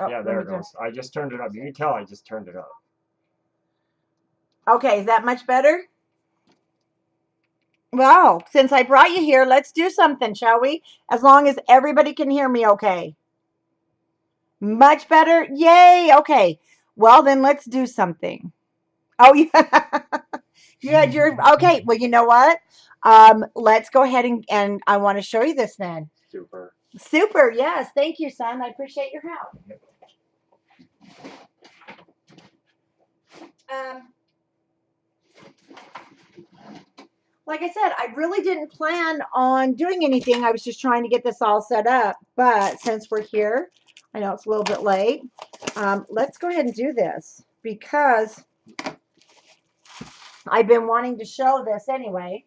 Oh, Yeah, there it goes. I just turned it up. You can tell I just turned it up. Okay, is that much better? Well, since I brought you here, let's do something, shall we? As long as everybody can hear me okay. Much better? Yay! Okay. Well, then let's do something. Oh, yeah. You had your okay. Well, you know what? Let's go ahead and I want to show you this then. Super. Super. Yes. Thank you, son. I appreciate your help. Um, like I said, I really didn't plan on doing anything. I was just trying to get this all set up. But since we're here, I know it's a little bit late. Let's go ahead and do this because I've been wanting to show this anyway.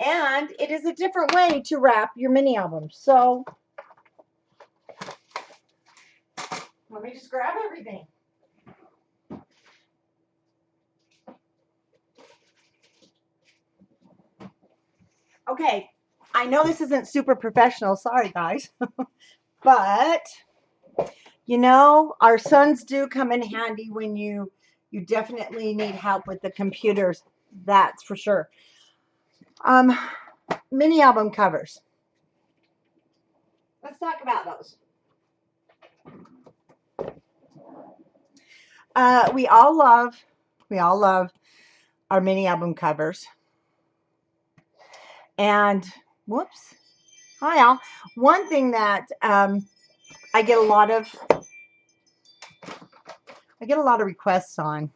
And it is a different way to wrap your mini album. So let me just grab everything. Okay, I know this isn't super professional. Sorry, guys. But, you know, our sons do come in handy when you definitely need help with the computers. That's for sure. Um, Mini album covers. Let's talk about those. We all love our mini album covers. And whoops. Hi, all. One thing that I get a lot of requests on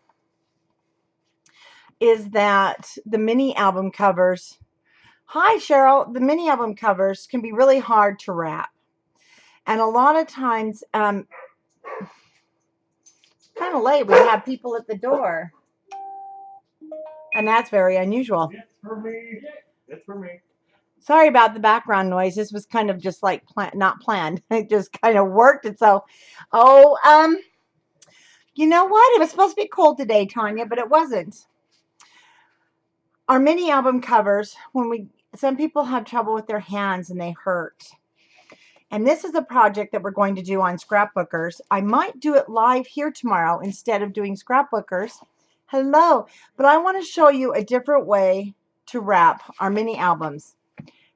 is that the mini album covers. Hi, Cheryl. The mini album covers can be really hard to wrap, and a lot of times, kind of late. We have people at the door, and that's very unusual. It's for me. It's for me. Sorry about the background noise. This was kind of just like not planned. It just kind of worked. And so, oh, you know what? It was supposed to be cold today, Tanya, but it wasn't. Our mini album covers, some people have trouble with their hands and they hurt. And this is a project that we're going to do on Scrapbookers. I might do it live here tomorrow instead of doing Scrapbookers. Hello. But I want to show you a different way to wrap our mini albums.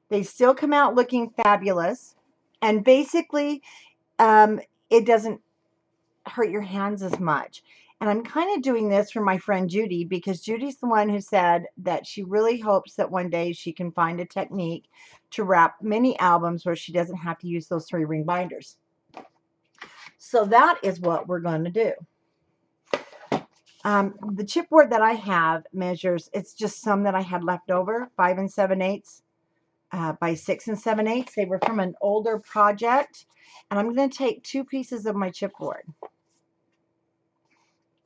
They still come out looking fabulous. And basically, it doesn't hurt your hands as much. And I'm kind of doing this for my friend Judy because Judy's the one who said that she really hopes that one day she can find a technique to wrap mini albums where she doesn't have to use those 3-ring binders. So that is what we're going to do. The chipboard that I have measures, it's just some that I had left over, 5 7/8 by 6 7/8. They were from an older project. And I'm going to take 2 pieces of my chipboard.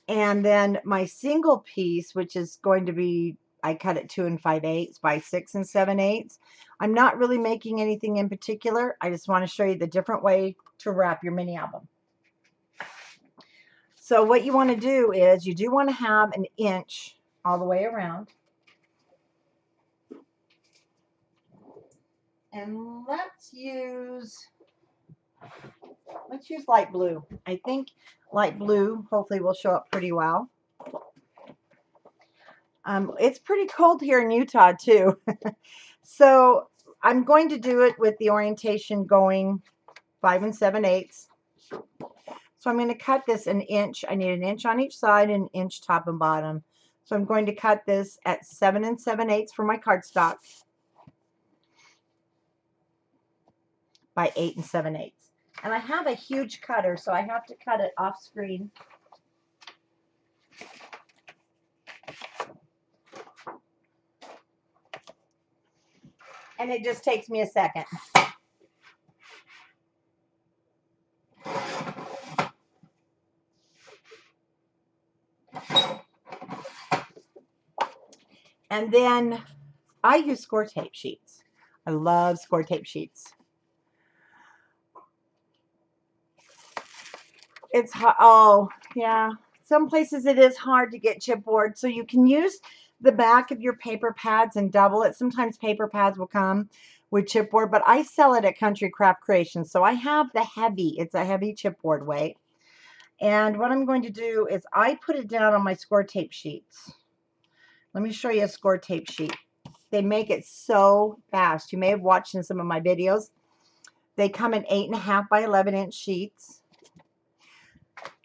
And then my single piece, which is going to be, I cut it 2 5/8 by 6 7/8. I'm not really making anything in particular. I just want to show you the different way to wrap your mini album. So what you want to do is you do want to have an inch all the way around. And let's use light blue. I think light blue hopefully will show up pretty well. It's pretty cold here in Utah too. So I'm going to do it with the orientation going 5 7/8. So I'm going to cut this an inch. I need an inch on each side and an inch top and bottom. So I'm going to cut this at 7 7/8 for my cardstock by 8 7/8. And I have a huge cutter, so I have to cut it off screen. And it just takes me a second. And then I use score tape sheets. I love score tape sheets. It's hot. Oh, yeah. some places it is hard to get chipboard, so you can use the back of your paper pads and double it. Sometimes paper pads will come with chipboard, but I sell it at Country Craft Creations, so I have the heavy. It's a heavy chipboard weight. And what I'm going to do is I put it down on my score tape sheets. Let me show you a score tape sheet. They make it so fast. You may have watched in some of my videos. They come in 8.5 by 11-inch sheets.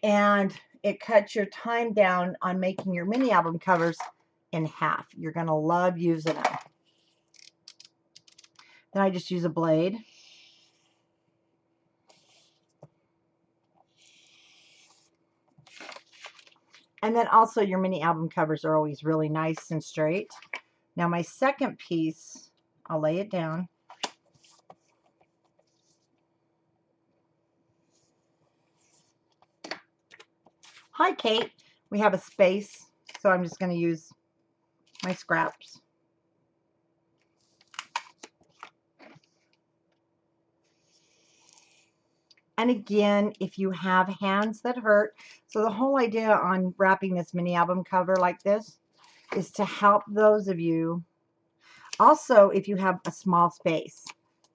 And it cuts your time down on making your mini album covers in half. You're going to love using them. Then I just use a blade. And then also your mini album covers are always really nice and straight. Now my second piece, I'll lay it down. Hi, Kate. We have a space, so I'm just going to use my scraps. And again, if you have hands that hurt, so the whole idea on wrapping this mini album cover like this is to help those of you. Also, if you have a small space,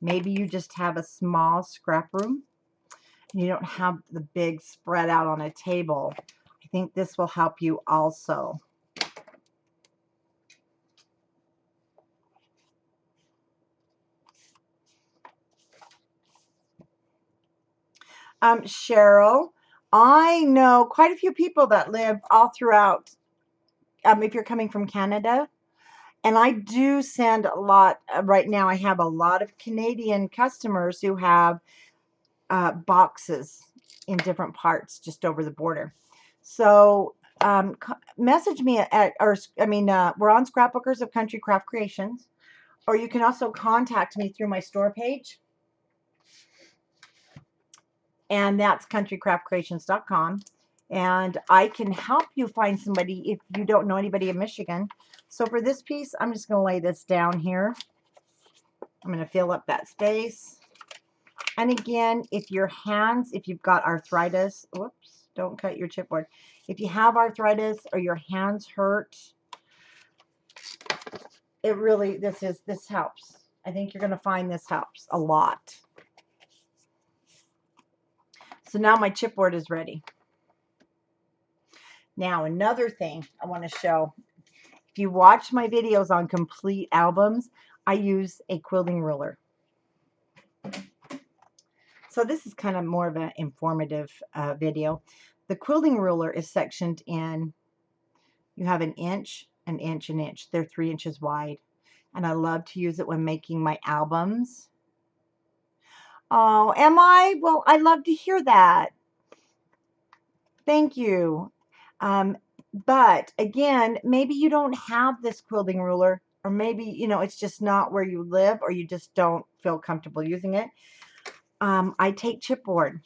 maybe you just have a small scrap room, and you don't have the big spread out on a table. I think this will help you also. Cheryl, I know quite a few people that live all throughout, if you're coming from Canada, and I do send a lot, right now I have a lot of Canadian customers who have boxes in different parts just over the border. So message me at, we're on Scrapbookers of Country Craft Creations, or you can also contact me through my store page. And that's countrycraftcreations.com. And I can help you find somebody if you don't know anybody in Michigan. So for this piece, I'm just going to lay this down here. I'm going to fill up that space. And again, if you've got arthritis, whoops, don't cut your chipboard. If you have arthritis or your hands hurt, it really, this helps. I think you're going to find this helps a lot. So now my chipboard is ready. Now another thing I want to show. If you watch my videos on complete albums, I use a quilting ruler. So this is kind of more of an informative video. The quilting ruler is sectioned in, you have an inch, an inch, an inch. They're 3 inches wide. And I love to use it when making my albums. Oh, am I? Well, I love to hear that. Thank you. But again, maybe you don't have this quilting ruler, or maybe, it's just not where you live, or you just don't feel comfortable using it. I take chipboard.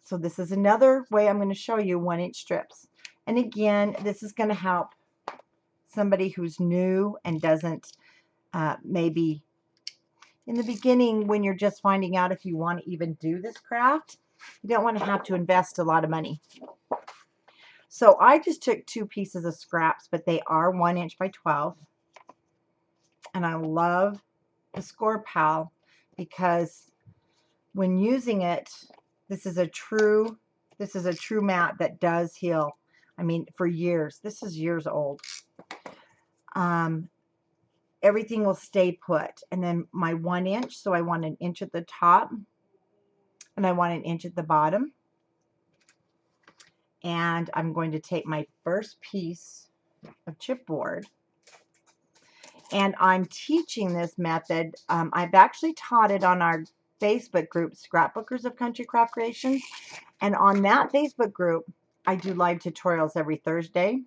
So this is another way I'm going to show you 1-inch strips. And again, this is going to help somebody who's new and doesn't, maybe in the beginning when you're just finding out if you want to even do this craft, you don't want to have to invest a lot of money. So I just took 2 pieces of scraps, but they are 1 inch by 12. And I love the Score Pal because when using it, this is a true mat that does heal. I mean, for years. This is years old. Everything will stay put. And then my 1 inch, so I want an inch at the top and I want an inch at the bottom. And I'm going to take my first piece of chipboard, and I'm teaching this method. I've actually taught it on our Facebook group, Scrapbookers of Country Craft Creations, and on that Facebook group, I do live tutorials every Thursday.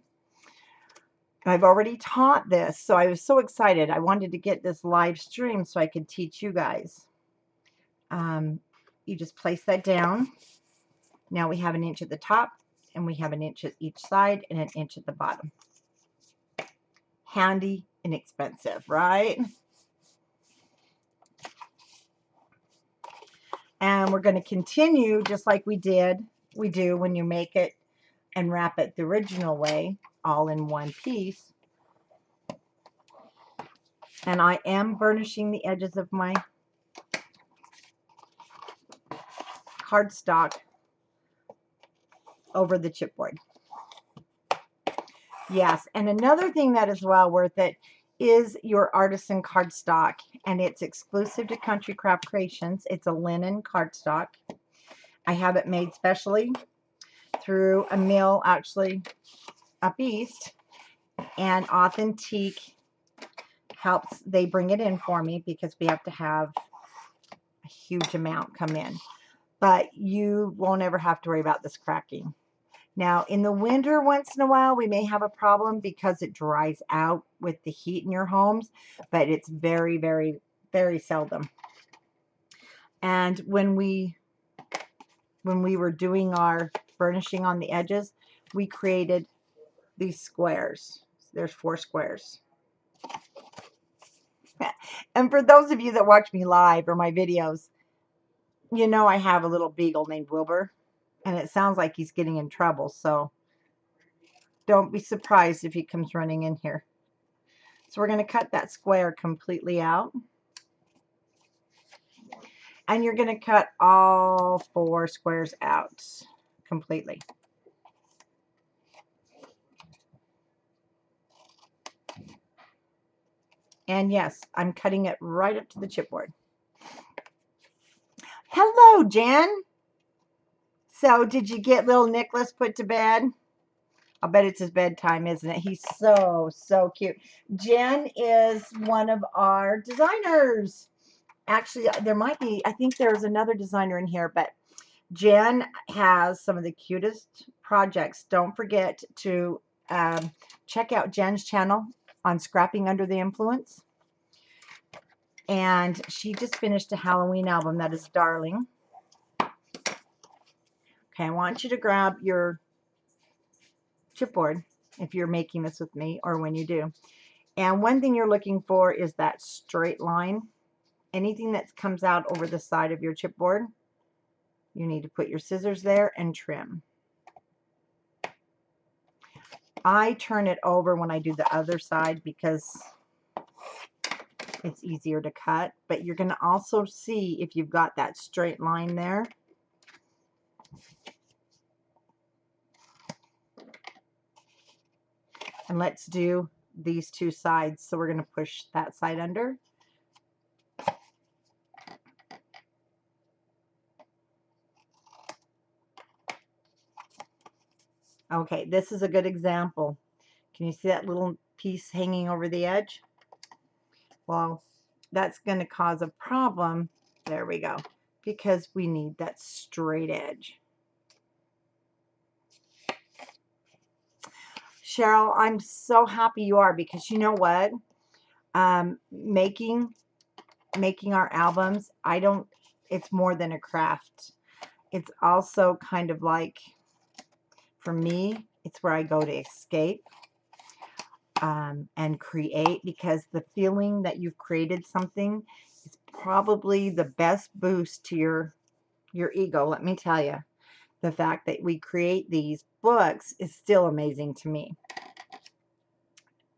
I've already taught this, so I was so excited. I wanted to get this live stream so I could teach you guys. You just place that down. Now we have an inch at the top, and we have an inch at each side and an inch at the bottom. Handy, inexpensive, right? And we're going to continue just like we do when you make it and wrap it the original way, all in one piece. And I am burnishing the edges of my cardstock over the chipboard. Yes, and another thing that is well worth it is your Artisan Cardstock, and it's exclusive to Country Craft Creations. It's a linen cardstock. I have it made specially through a mill actually up east, and Authentique helps. They bring it in for me because we have to have a huge amount come in, but you won't ever have to worry about this cracking. Now, in the winter, once in a while, we may have a problem because it dries out with the heat in your homes, but it's very, very, very seldom. And when we were doing our burnishing on the edges, we created these squares. There's 4 squares. And for those of you that watch me live or my videos, you know I have a little beagle named Wilbur, and it sounds like he's getting in trouble, so don't be surprised if he comes running in here. So we're going to cut that square completely out. And you're going to cut all 4 squares out completely. And yes, I'm cutting it right up to the chipboard. Hello, Jen. So did you get little Nicholas put to bed? I'll bet it's his bedtime, isn't it? He's so, so cute. Jen is one of our designers. Actually, there might be, I think there's another designer in here, but Jen has some of the cutest projects. Don't forget to check out Jen's channel on Scrapping Under the Influence. And she just finished a Halloween album that is darling. Okay, I want you to grab your chipboard if you're making this with me or when you do. And one thing you're looking for is that straight line. Anything that comes out over the side of your chipboard, you need to put your scissors there and trim. I turn it over when I do the other side because it's easier to cut, but you're going to also see if you've got that straight line there. And let's do these 2 sides. So we're going to push that side under. Okay, this is a good example. Can you see that little piece hanging over the edge? Well, that's going to cause a problem. There we go. Because we need that straight edge. Cheryl, I'm so happy you are, because you know what? Making our albums, it's more than a craft. It's also kind of like, for me, it's where I go to escape and create, because the feeling that you've created something is probably the best boost to your ego. Let me tell you, the fact that we create these books is still amazing to me.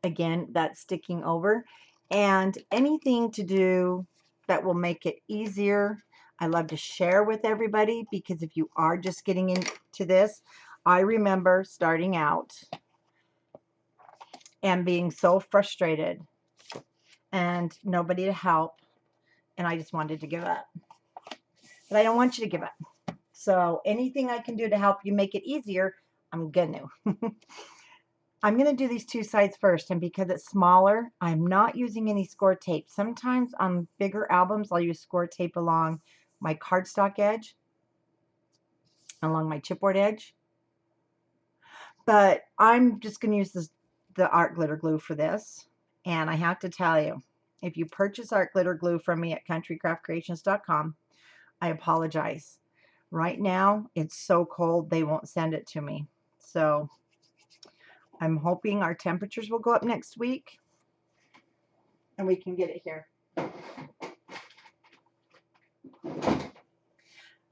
Again, that's sticking over, and anything to do that will make it easier, I love to share with everybody, because if you are just getting into this, I remember starting out and being so frustrated and nobody to help, and I just wanted to give up. But I don't want you to give up. So anything I can do to help you make it easier, I'm gonna. I'm going to do these 2 sides first, and because it's smaller, I'm not using any score tape. Sometimes on bigger albums, I'll use score tape along my cardstock edge, along my chipboard edge. But I'm just going to use the art glitter glue for this. And I have to tell you, if you purchase art glitter glue from me at countrycraftcreations.com, I apologize. Right now, it's so cold, they won't send it to me. So I'm hoping our temperatures will go up next week and we can get it here.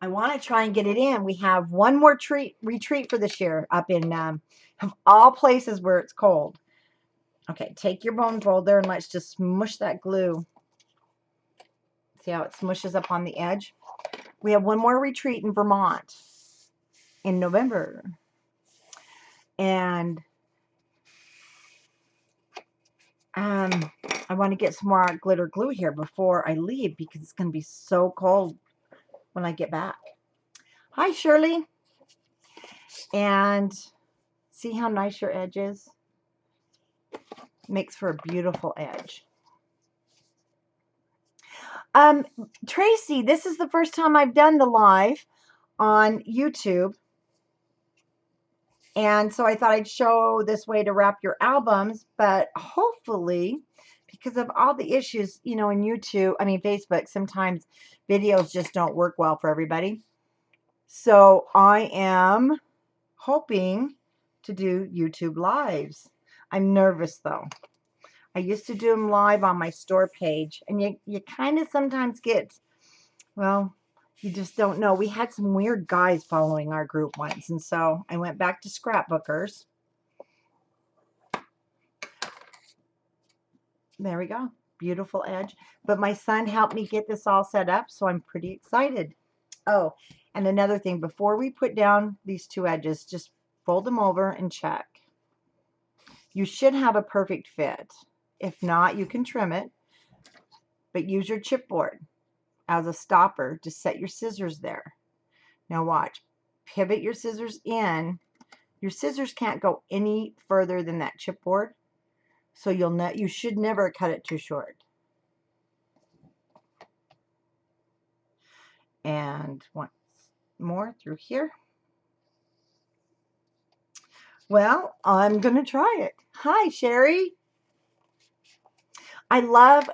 I'm I want to try and get it in. We have one more retreat for this year up in of all places where it's cold. Okay, take your bone folder and let's just smush that glue. See how it smushes up on the edge? We have one more retreat in Vermont in November. And I want to get some more glitter glue here before I leave because it's going to be so cold when I get back. Hi, Shirley. And see how nice your edge is? Makes for a beautiful edge. Tracy, this is the first time I've done the live on YouTube. And so I thought I'd show this way to wrap your albums, but hopefully, because of all the issues, you know, in YouTube, I mean, Facebook, sometimes videos just don't work well for everybody. So I am hoping to do YouTube lives. I'm nervous though. I used to do them live on my store page, and you kind of sometimes get, well, you just don't know. We had some weird guys following our group once, and so I went back to scrapbookers. There we go. Beautiful edge. But my son helped me get this all set up, so I'm pretty excited. Oh, and another thing, before we put down these two edges, just fold them over and check. You should have a perfect fit. If not, you can trim it, but use your chipboard as a stopper to set your scissors there. Now watch. Pivot your scissors in. Your scissors can't go any further than that chipboard, so you should never cut it too short. And once more through here. Well, I'm going to try it. Hi, Sherry.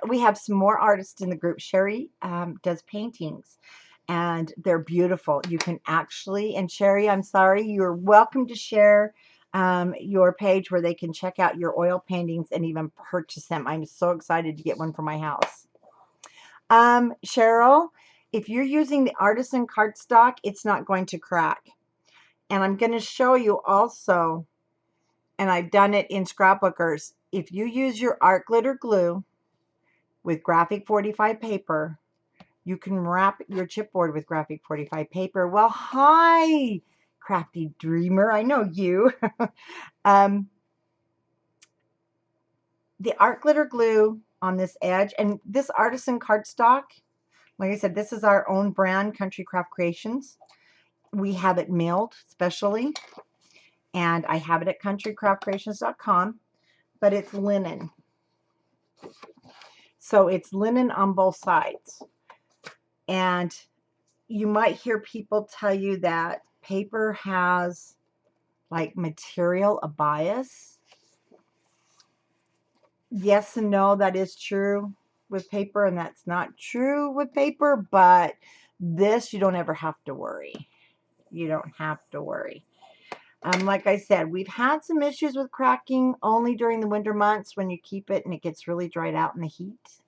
We have some more artists in the group. Sherry does paintings, and they're beautiful. You can actually, and Sherry, I'm sorry, you're welcome to share your page where they can check out your oil paintings and even purchase them. I'm so excited to get one for my house. Cheryl, if you're using the Artisan Cardstock, it's not going to crack. And I'm going to show you also, and I've done it in scrapbookers, if you use your art glitter glue with graphic 45 paper, you can wrap your chipboard with graphic 45 paper. Well, hi, crafty dreamer. I know you. The art glitter glue on this edge, and this Artisan Cardstock, like I said, this is our own brand, Country Craft Creations. We have it milled specially, and I have it at countrycraftcreations.com, but it's linen. So it's linen on both sides. And you might hear people tell you that paper has like material, a bias. Yes and no, that is true with paper, and that's not true with paper, but this you don't ever have to worry. You don't have to worry. Like I said, we've had some issues with cracking only during the winter months when you keep it and it gets really dried out in the heat.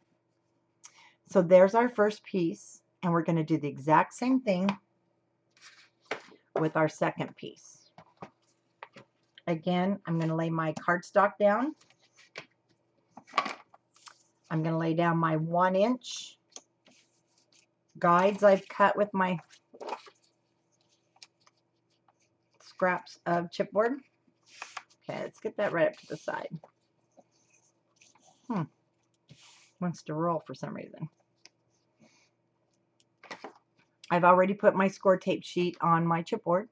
So there's our first piece, and we're going to do the exact same thing with our second piece. Again, I'm going to lay my cardstock down. I'm going to lay down my 1-inch guides I've cut with my scraps of chipboard. Okay, let's get that right up to the side. Wants to roll for some reason. I've already put my score tape sheet on my chipboard.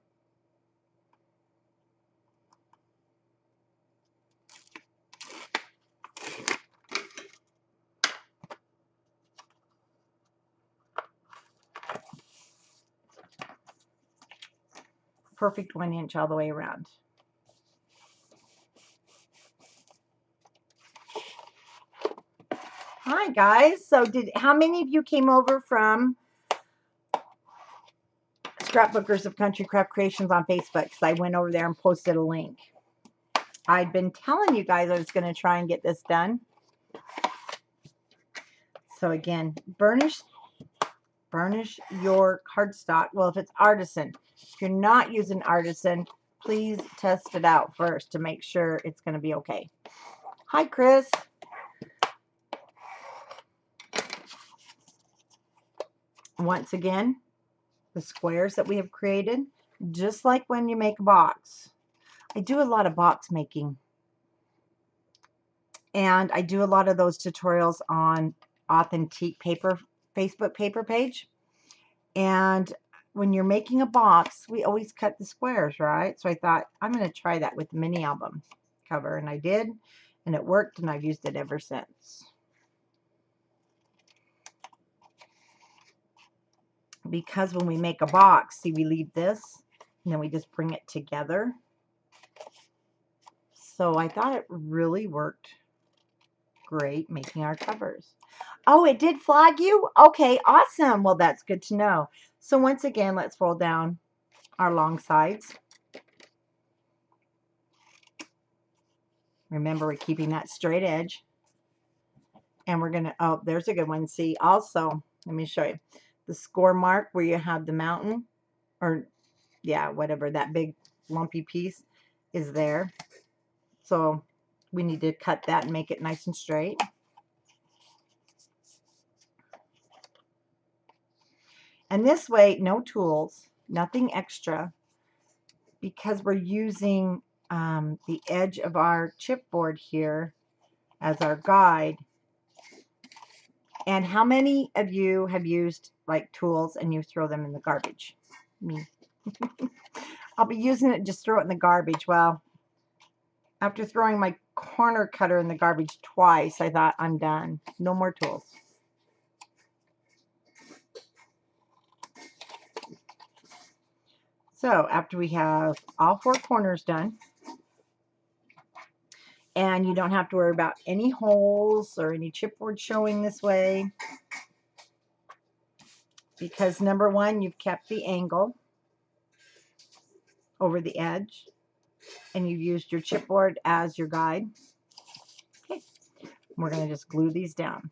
Perfect 1-inch all the way around. Hi guys. So how many of you came over from Scrapbookers of Country Craft Creations on Facebook? Because I went over there and posted a link. I'd been telling you guys I was going to try and get this done. So again, burnish burnish your cardstock. Well, if it's Artisan. If you're not using Artisan, please test it out first to make sure it's going to be okay. Hi, Chris. Once again, the squares that we have created, just like when you make a box. I do a lot of box making. And I do a lot of those tutorials on Authentic Paper Facebook paper page. And when you're making a box, we always cut the squares, right? So I thought, I'm going to try that with the mini album cover. And I did. And it worked. And I've used it ever since. Because when we make a box, see, we leave this. And then we just bring it together. So I thought it really worked great making our covers. Oh, it did flag you? Okay, awesome. Well, that's good to know. So once again, let's fold down our long sides. Remember, we're keeping that straight edge. And we're going to, oh, there's a good one. See, also, let me show you. The score mark where you have the mountain, or yeah, whatever, that big lumpy piece is there. So we need to cut that and make it nice and straight. And this way, no tools, nothing extra, because we're using the edge of our chipboard here as our guide. And how many of you have used like tools and you throw them in the garbage? Me. I'll be using it, just throw it in the garbage. Well, after throwing my corner cutter in the garbage twice, I thought, I'm done. No more tools. So after we have all four corners done, and you don't have to worry about any holes or any chipboard showing this way, because number one, you've kept the angle over the edge, and you've used your chipboard as your guide. Okay, we're going to just glue these down.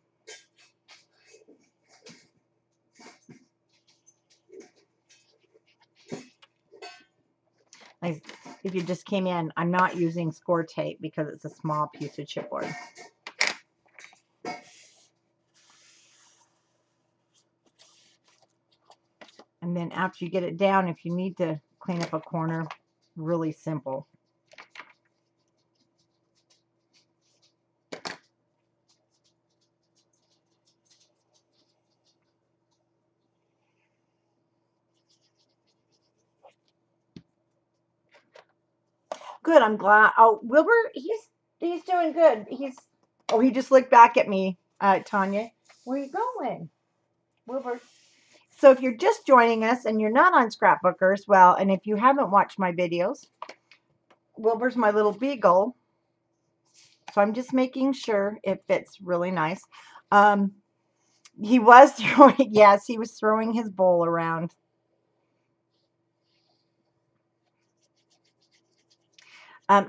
If you just came in, I'm not using score tape because it's a small piece of chipboard. And then after you get it down, if you need to clean up a corner, really simple. Good, I'm glad. Oh, Wilbur, he's doing good. He just looked back at me, Tanya. Where are you going, Wilbur? So if you're just joining us and you're not on Scrapbookers, well, and if you haven't watched my videos, Wilbur's my little beagle. So I'm just making sure it fits really nice. He was throwing, yes, he was throwing his bowl around.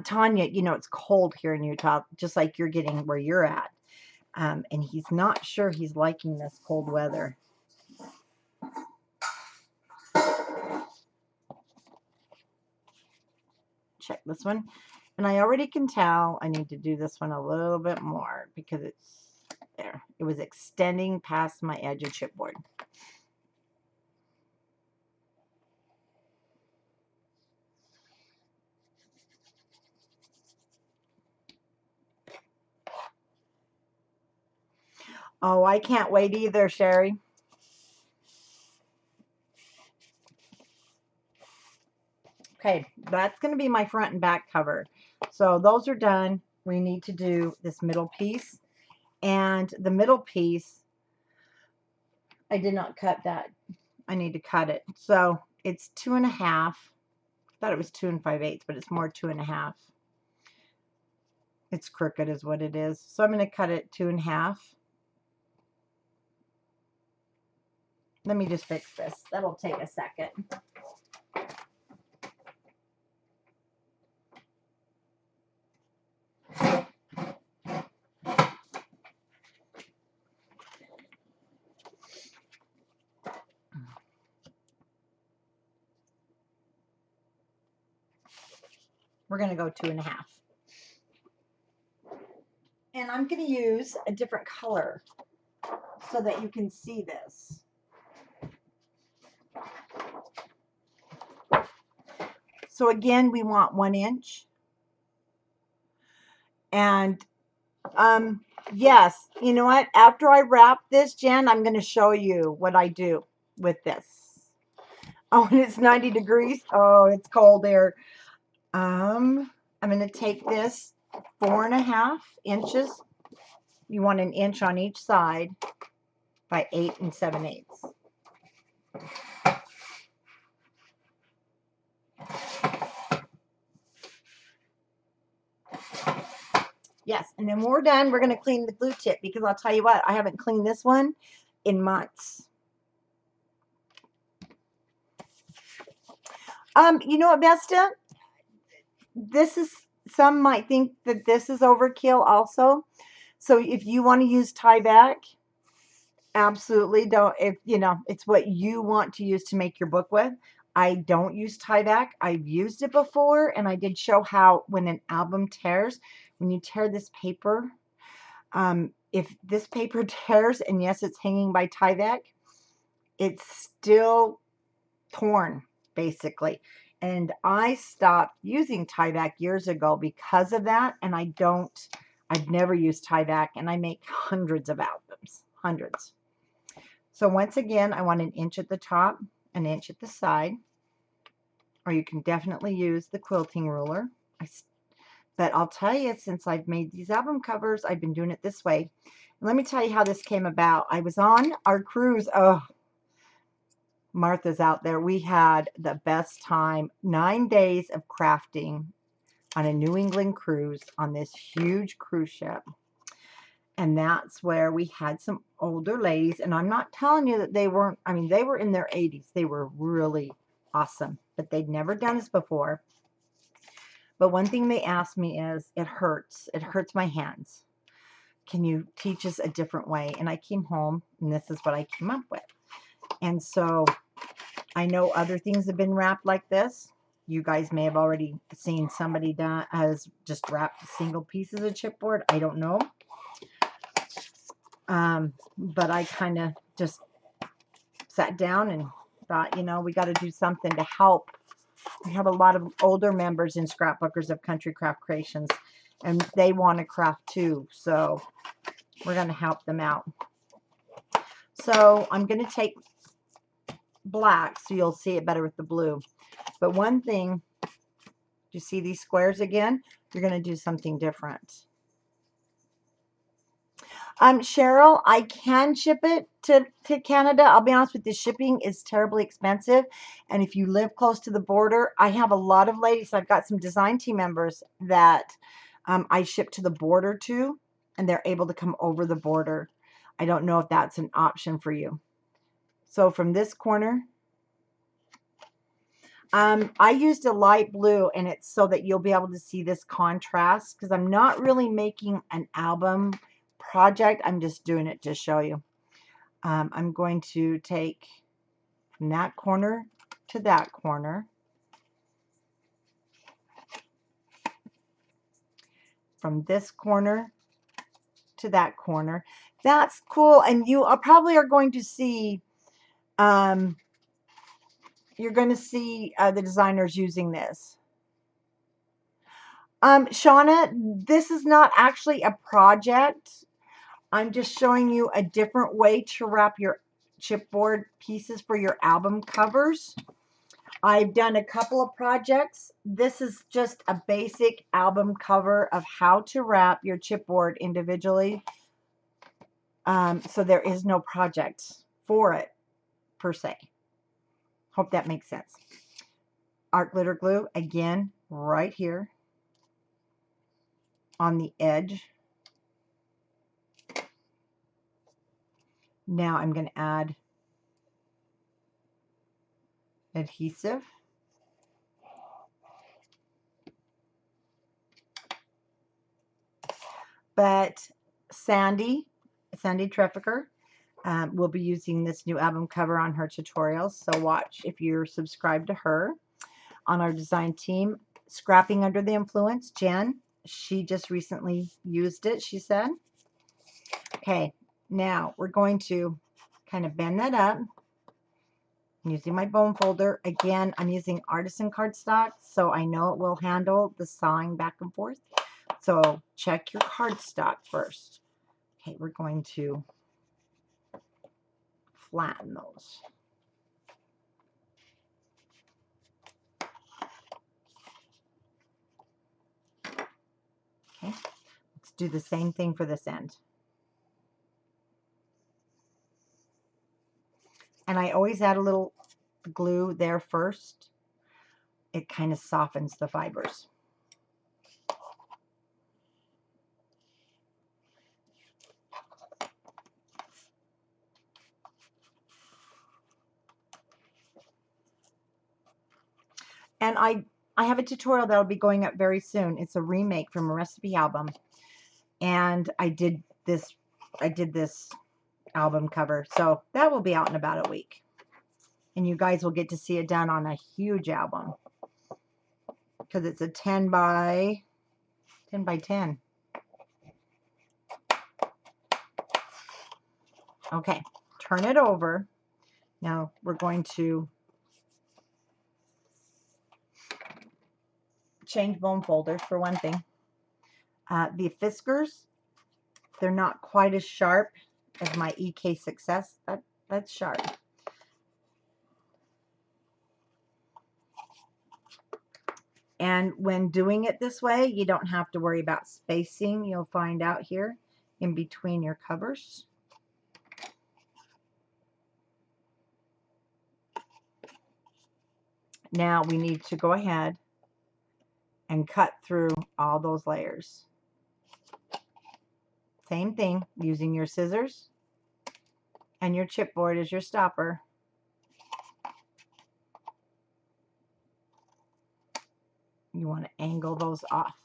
Tanya, you know, it's cold here in Utah, just like you're getting where you're at. And he's not sure he's liking this cold weather. Check this one. And I already can tell I need to do this one a little bit more because it's there. It was extending past my edge of chipboard. Oh, I can't wait either, Sherry. Okay, that's going to be my front and back cover. So those are done. We need to do this middle piece. And the middle piece, I did not cut that. I need to cut it. So it's 2.5. I thought it was 2 5/8, but it's more 2.5. It's crooked is what it is. So I'm going to cut it 2.5. Let me just fix this. That'll take a second. We're going to go 2.5. And I'm going to use a different color so that you can see this. So again, we want 1 inch. And yes, you know what? After I wrap this, Jen, I'm going to show you what I do with this. Oh, and it's 90 degrees. Oh, it's cold here. I'm going to take this 4.5 inches. You want 1 inch on each side by 8 7/8. Yes, and then when we're done, we're going to clean the glue tip because I'll tell you what, I haven't cleaned this one in months. You know what, Vesta? This is, some might think that this is overkill also. So if you want to use tie back, absolutely don't. If you know, it's what you want to use to make your book with. I don't use tie back. I've used it before, and I did show how when an album tears, when you tear this paper, if this paper tears, and yes, it's hanging by tie back, it's still torn, basically. And I stopped using tie back years ago because of that, and I've never used tie back, and I make hundreds of albums, hundreds. So once again, I want 1 inch at the top, 1 inch at the side, or you can definitely use the quilting ruler. But I'll tell you, since I've made these album covers, I've been doing it this way. And let me tell you how this came about. I was on our cruise. Oh, Martha's out there. We had the best time. 9 days of crafting on a New England cruise on this huge cruise ship. And that's where we had some older ladies. And I'm not telling you that they weren't, I mean, they were in their 80s. They were really awesome. But they'd never done this before. But one thing they asked me is, it hurts. It hurts my hands. Can you teach us a different way? And I came home, and this is what I came up with. And so I know other things have been wrapped like this. You guys may have already seen somebody has just wrapped single pieces of chipboard. I don't know. But I kind of just sat down and thought, you know, we got to do something to help. We have a lot of older members in Scrapbookers of Country Craft Creations, and they want to craft too. So we're going to help them out. So I'm going to take black so you'll see it better with the blue. But one thing, you see these squares again? You're going to do something different. Cheryl, I can ship it to Canada. I'll be honest with you, shipping is terribly expensive. And if you live close to the border, I have a lot of ladies. I've got some design team members that I ship to the border to, and they're able to come over the border. I don't know if that's an option for you. So from this corner, I used a light blue, and it's so that you'll be able to see this contrast, because I'm not really making an album project. I'm just doing it to show you. I'm going to take from that corner to that corner, from this corner to that corner. That's cool, and you probably are going to see you're going to see the designers using this. Shauna, this is not actually a project. I'm just showing you a different way to wrap your chipboard pieces for your album covers. I've done a couple of projects. This is just a basic album cover of how to wrap your chipboard individually. So there is no project for it per se. Hope that makes sense. Art glitter glue, again, right here on the edge. Now I'm going to add adhesive. But Sandy Trefficker will be using this new album cover on her tutorials. So watch if you're subscribed to her on our design team. Scrapping Under the Influence, Jen, she just recently used it, she said. Okay, now we're going to kind of bend that up. I'm using my bone folder. Again, I'm using Artisan Cardstock, so I know it will handle the sawing back and forth. So check your cardstock first. Okay, we're going to flatten those. Okay, let's do the same thing for this end. And I always add a little glue there first. It kind of softens the fibers. And I have a tutorial that'll be going up very soon. It's a remake from a recipe album. And I did this album cover. So that will be out in about a week. And you guys will get to see it done on a huge album. Because it's a 10 by 10. Okay, turn it over. Now we're going to change bone folders for one thing. The Fiskars, they're not quite as sharp as my EK Success. That's sharp. And when doing it this way, you don't have to worry about spacing. You'll find out here in between your covers. Now we need to go ahead and cut through all those layers. Same thing, using your scissors and your chipboard as your stopper. You want to angle those off.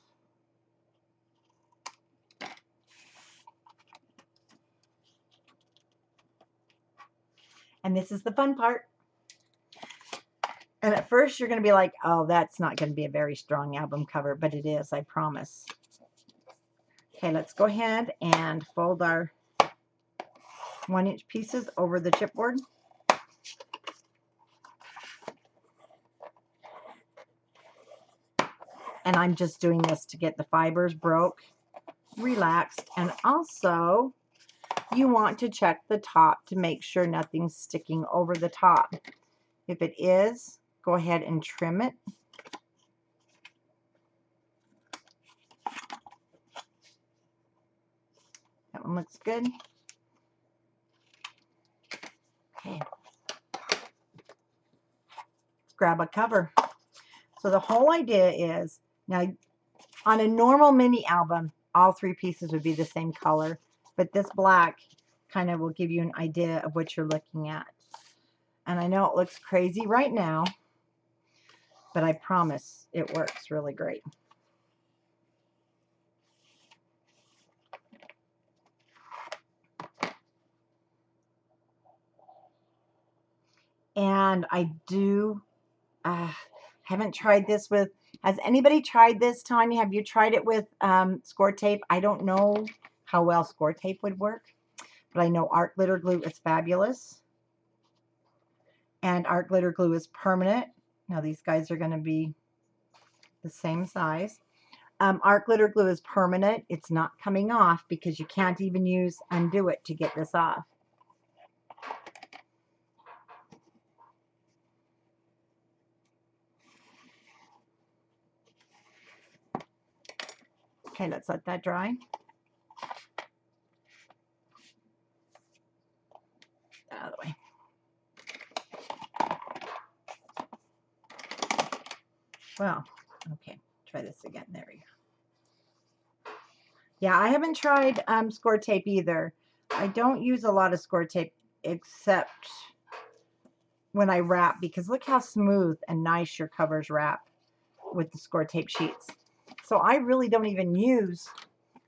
And this is the fun part. And at first you're going to be like, oh, that's not going to be a very strong album cover, but it is, I promise. Okay, let's go ahead and fold our 1-inch pieces over the chipboard. And I'm just doing this to get the fibers broke, relaxed, and also you want to check the top to make sure nothing's sticking over the top. If it is, go ahead and trim it. That one looks good. Okay. Let's grab a cover. So the whole idea is, now on a normal mini album, all 3 pieces would be the same color, but this black kind of will give you an idea of what you're looking at. And I know it looks crazy right now, but I promise it works really great. And I do, haven't tried this with, has anybody tried this, Tanya? Have you tried it with score tape? I don't know how well score tape would work, but I know art glitter glue is fabulous. And art glitter glue is permanent. Now these guys are going to be the same size. Art glitter glue is permanent. It's not coming off because you can't even use undo it to get this off. Okay, let's let that dry. Out of the way. Well, okay, try this again. There we go. Yeah, I haven't tried score tape either. I don't use a lot of score tape except when I wrap, because look how smooth and nice your covers wrap with the score tape sheets. So I really don't even use,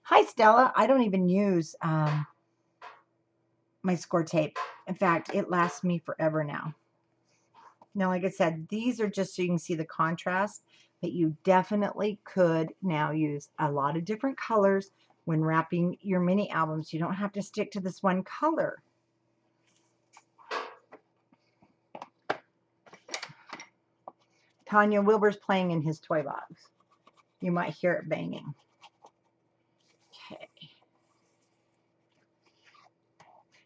hi Stella, I don't even use my score tape. In fact, it lasts me forever now. Now, like I said, these are just so you can see the contrast, but you definitely could now use a lot of different colors when wrapping your mini albums. You don't have to stick to this one color. Tanya Wilbur's playing in his toy box. You might hear it banging. Okay.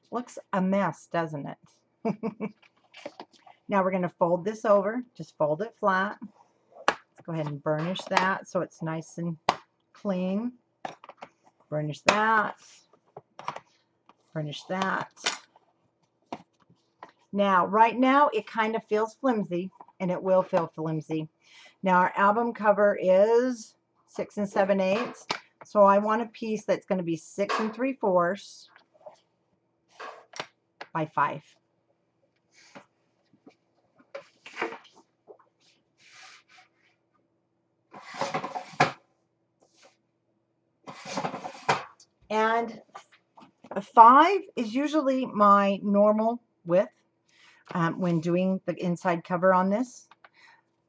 Looks a mess, doesn't it? Now we're going to fold this over. Just fold it flat. Let's go ahead and burnish that so it's nice and clean. Burnish that. Burnish that. Now, right now, it kind of feels flimsy, and it will feel flimsy. Now, our album cover is 6 7/8. So I want a piece that's going to be 6 3/4 by 5. And 5 is usually my normal width when doing the inside cover on this,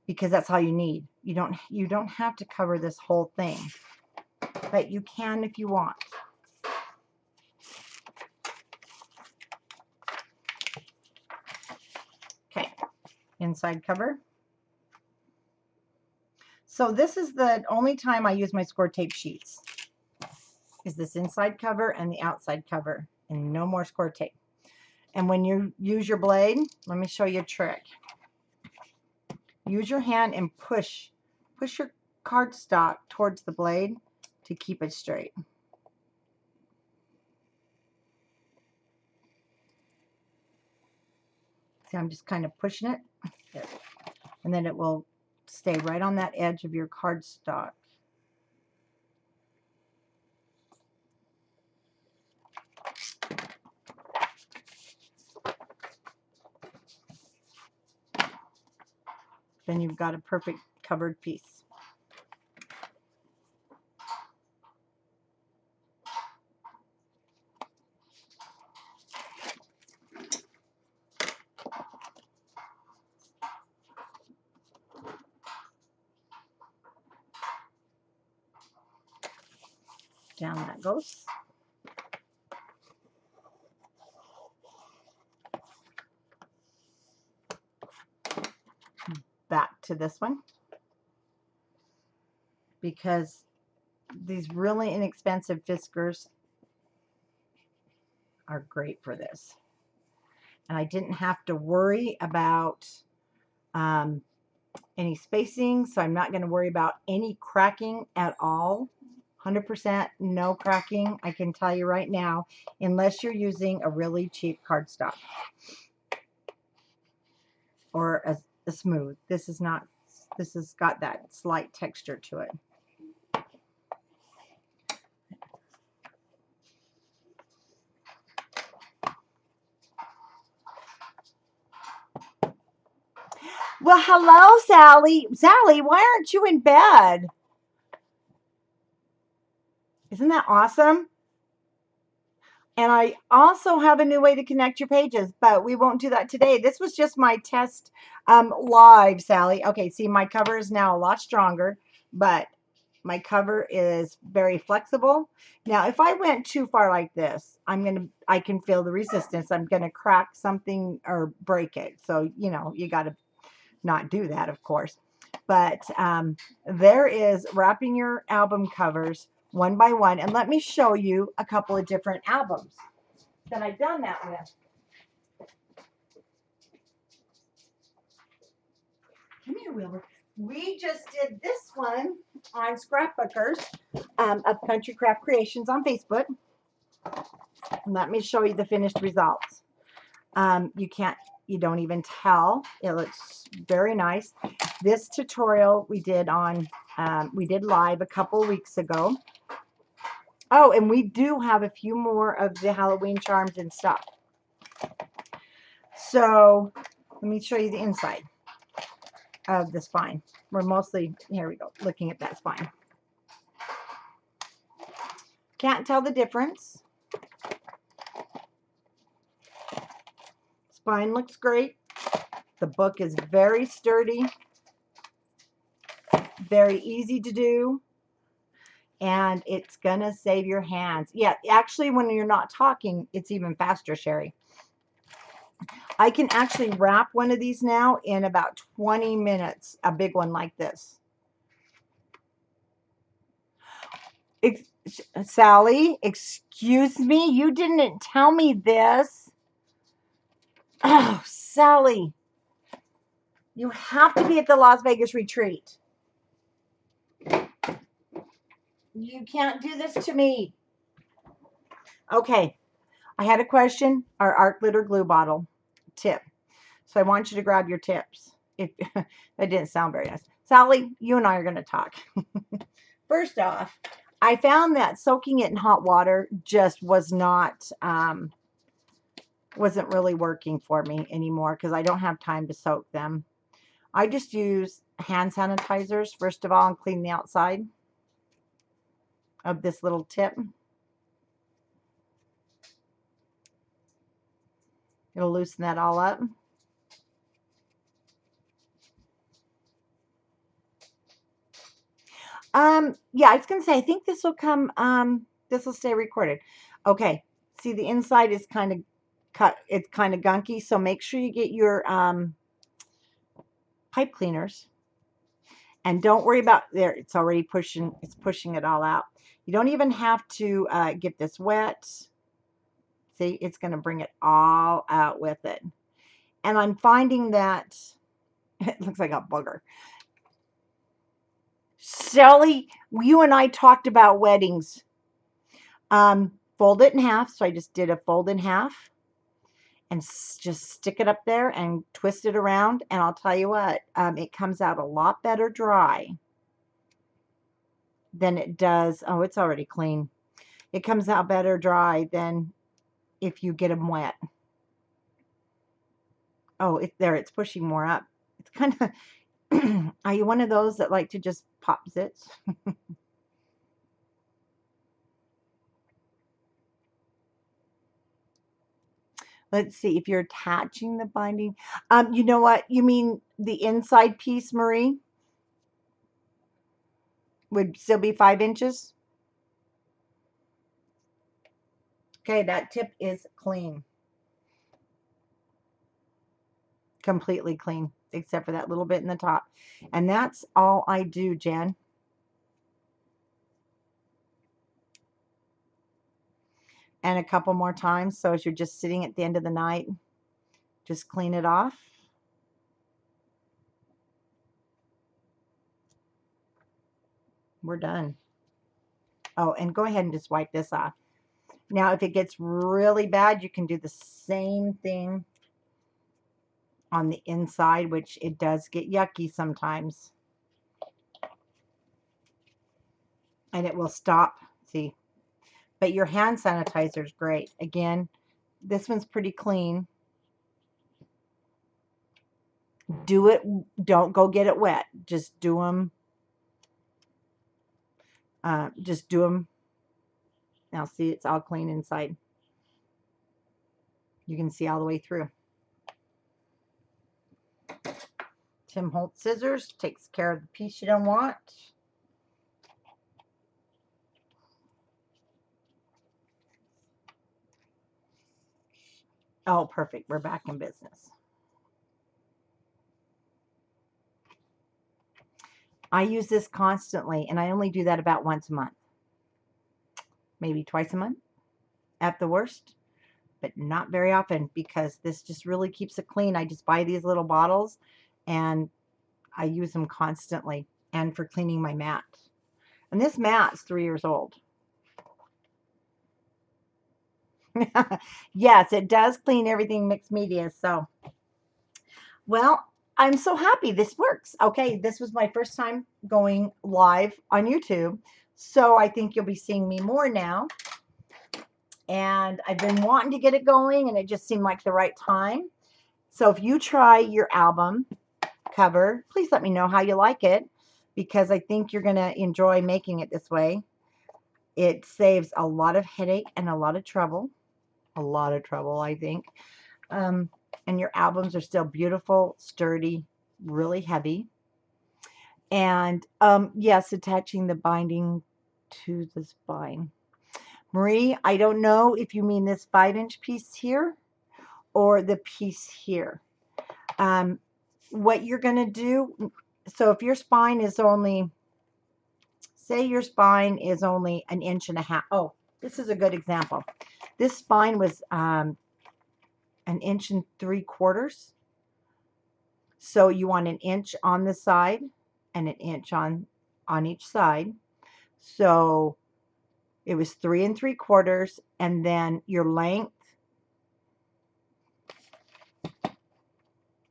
because that's all you need. You don't have to cover this whole thing, but you can if you want. Okay, inside cover. So this is the only time I use my score tape sheets, is this inside cover and the outside cover, and no more score tape. And when you use your blade, let me show you a trick. Use your hand and push your cardstock towards the blade to keep it straight. See, I'm just kind of pushing it there, and then it will stay right on that edge of your cardstock. Then you've got a perfect covered piece. Down that goes. Back to this one, because these really inexpensive Fiskars are great for this. And I didn't have to worry about any spacing, so I'm not going to worry about any cracking at all. 100% no cracking, I can tell you right now, unless you're using a really cheap cardstock or a smooth. This is not, this has got that slight texture to it. Well, hello, Sally. Sally, why aren't you in bed? Isn't that awesome? And I also have a new way to connect your pages, but we won't do that today. This was just my test live, Sally. Okay, see, my cover is now a lot stronger, but my cover is very flexible. Now, if I went too far like this, I can feel the resistance. I'm gonna crack something or break it. So, you know, you got to not do that, of course. But there is wrapping your album covers one by one. And let me show you a couple of different albums that I've done that with. Come here, Wilbur. We just did this one on Scrapbookers of Country Craft Creations on Facebook. And let me show you the finished results. You don't even tell. It looks very nice. This tutorial we did live a couple weeks ago. Oh, and we do have a few more of the Halloween charms and stuff. So let me show you the inside of the spine. We're mostly, here we go, looking at that spine. Can't tell the difference. Spine looks great. The book is very sturdy. Very easy to do. And it's going to save your hands. Yeah, actually, when you're not talking, it's even faster, Sherry. I can actually wrap one of these now in about 20 minutes, a big one like this. Sally, excuse me, you didn't tell me this. Oh, Sally, you have to be at the Las Vegas retreat. You can't do this to me. Okay, I had a question. Our art glitter glue bottle tip. So I want you to grab your tips. If that didn't sound very nice. Sally, you and I are going to talk. First off, I found that soaking it in hot water just wasn't really working for me anymore because I don't have time to soak them. I just use hand sanitizers first of all and clean the outside of this little tip. It'll loosen that all up. Yeah, I was gonna say I think this will come. This will stay recorded. Okay. See, the inside is kind of cut. It's kind of gunky, so make sure you get your pipe cleaners, and don't worry about there. It's already pushing. It's pushing it all out. You don't even have to get this wet. See, it's going to bring it all out with it. And I'm finding that it looks like a booger. Shelly, you and I talked about weddings. Fold it in half. So I just did a fold in half and just stick it up there and twist it around. And I'll tell you what, it comes out a lot better dry than it does. Oh, it's already clean. It comes out better dry than if you get them wet. Oh, it's pushing more up. It's kind of, are you one of those that like to just pop zits? Let's see if you're attaching the binding. You know what? You mean the inside piece, Marie? Would still be 5 inches? Okay, that tip is clean. Completely clean, except for that little bit in the top. And that's all I do, Jen. And a couple more times. So as you're just sitting at the end of the night, just clean it off. We're done. Oh, and go ahead and just wipe this off. Now, if it gets really bad, you can do the same thing on the inside, which it does get yucky sometimes. And it will stop. See? But your hand sanitizer is great. Again, this one's pretty clean. Do it. Don't go get it wet. Just do them. Just do them. Now, see, it's all clean inside. You can see all the way through. Tim Holtz scissors takes care of the piece you don't want. Oh, perfect. We're back in business. I use this constantly, and I only do that about once a month. Maybe twice a month at the worst, but not very often because this just really keeps it clean. I just buy these little bottles, and I use them constantly and for cleaning my mat. And this mat's 3 years old. Yes, it does clean everything mixed media. So, well, I'm so happy this works. Okay, this was my first time going live on YouTube. So I think you'll be seeing me more now. And I've been wanting to get it going, and it just seemed like the right time. So if you try your album cover, please let me know how you like it, because I think you're going to enjoy making it this way. It saves a lot of headache and a lot of trouble. A lot of trouble, I think. And your albums are still beautiful, sturdy, really heavy. And yes, attaching the binding to the spine. Marie, I don't know if you mean this 5-inch piece here or the piece here. What you're going to do, so if your spine is only, say your spine is only 1.5 inches. Oh, this is a good example. This spine was 1.75 inches. So you want 1 inch on the side and 1 inch on each side. So it was 3 3/4, and then your length,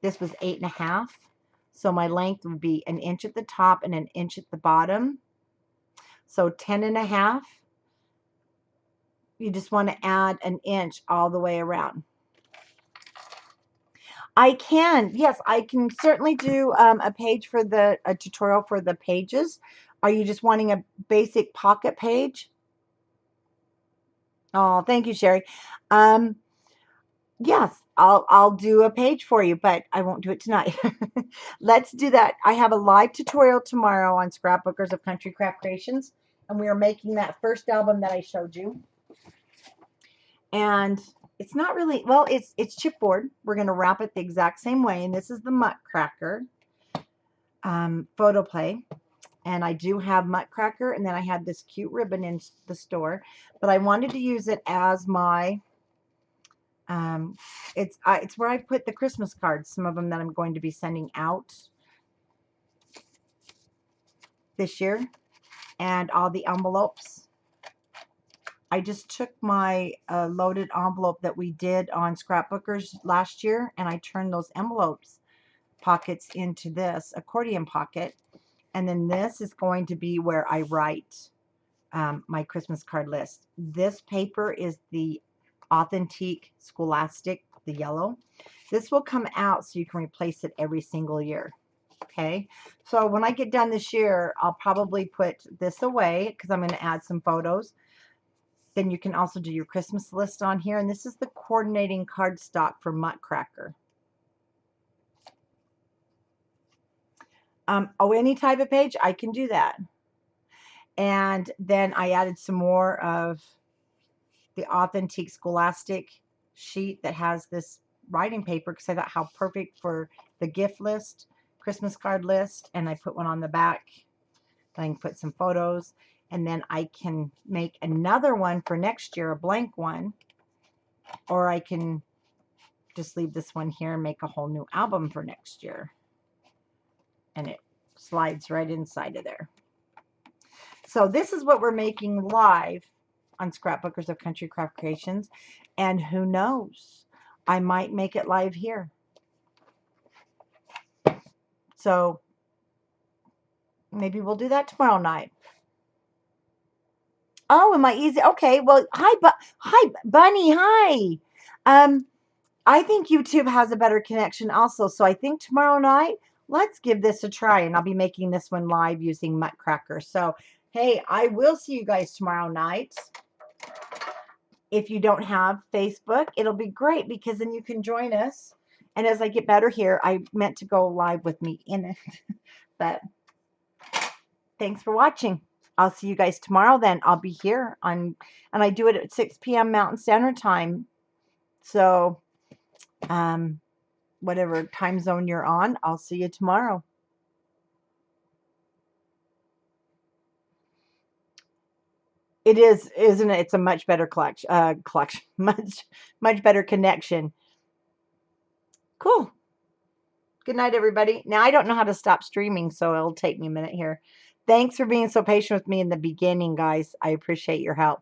this was 8.5. So my length would be 1 inch at the top and 1 inch at the bottom. So 10.5. You just want to add 1 inch all the way around. I can, yes, I can certainly do a tutorial for the pages. Are you just wanting a basic pocket page? Oh, thank you, Sherry. Yes, I'll do a page for you, but I won't do it tonight. Let's do that. I have a live tutorial tomorrow on Scrapbookers of Country Craft Creations, and we are making that first album that I showed you. And it's not really, well, it's chipboard. We're going to wrap it the exact same way, and this is the Muttcracker photo play. And I do have Muttcracker, and then I had this cute ribbon in the store, but I wanted to use it as my it's where I put the Christmas cards, some of them that I'm going to be sending out this year, and all the envelopes. I just took my loaded envelope that we did on Scrapbookers last year, and I turned those envelopes pockets into this accordion pocket, and then this is going to be where I write my Christmas card list. This paper is the Authentique Scholastic, the yellow. This will come out so you can replace it every single year. Okay, so when I get done this year, I'll probably put this away because I'm going to add some photos. Then you can also do your Christmas list on here. And this is the coordinating cardstock for Muttcracker. Any type of page, I can do that. And then I added some more of the Authentique Scholastic sheet that has this writing paper because I thought how perfect for the gift list, Christmas card list. And I put one on the back. I can put some photos, and then I can make another one for next year, a blank one, or I can just leave this one here and make a whole new album for next year. And it slides right inside of there. So this is what we're making live on Scrapbookers of Country Craft Creations, and who knows, I might make it live here. So maybe we'll do that tomorrow night. Oh, am I easy? Okay, well, hi, Bunny, hi. I think YouTube has a better connection also, so I think tomorrow night, let's give this a try, and I'll be making this one live using Muttcracker. So, hey, I will see you guys tomorrow night. If you don't have Facebook, it'll be great because then you can join us. And as I get better here, I meant to go live with me in it. But thanks for watching. I'll see you guys tomorrow then. I'll be here and I do it at 6 p.m. Mountain Standard Time. So, whatever time zone you're on, I'll see you tomorrow. It is, isn't it? It's a much better collection, much better connection. Cool. Good night, everybody. Now, I don't know how to stop streaming, so it'll take me a minute here. Thanks for being so patient with me in the beginning, guys. I appreciate your help.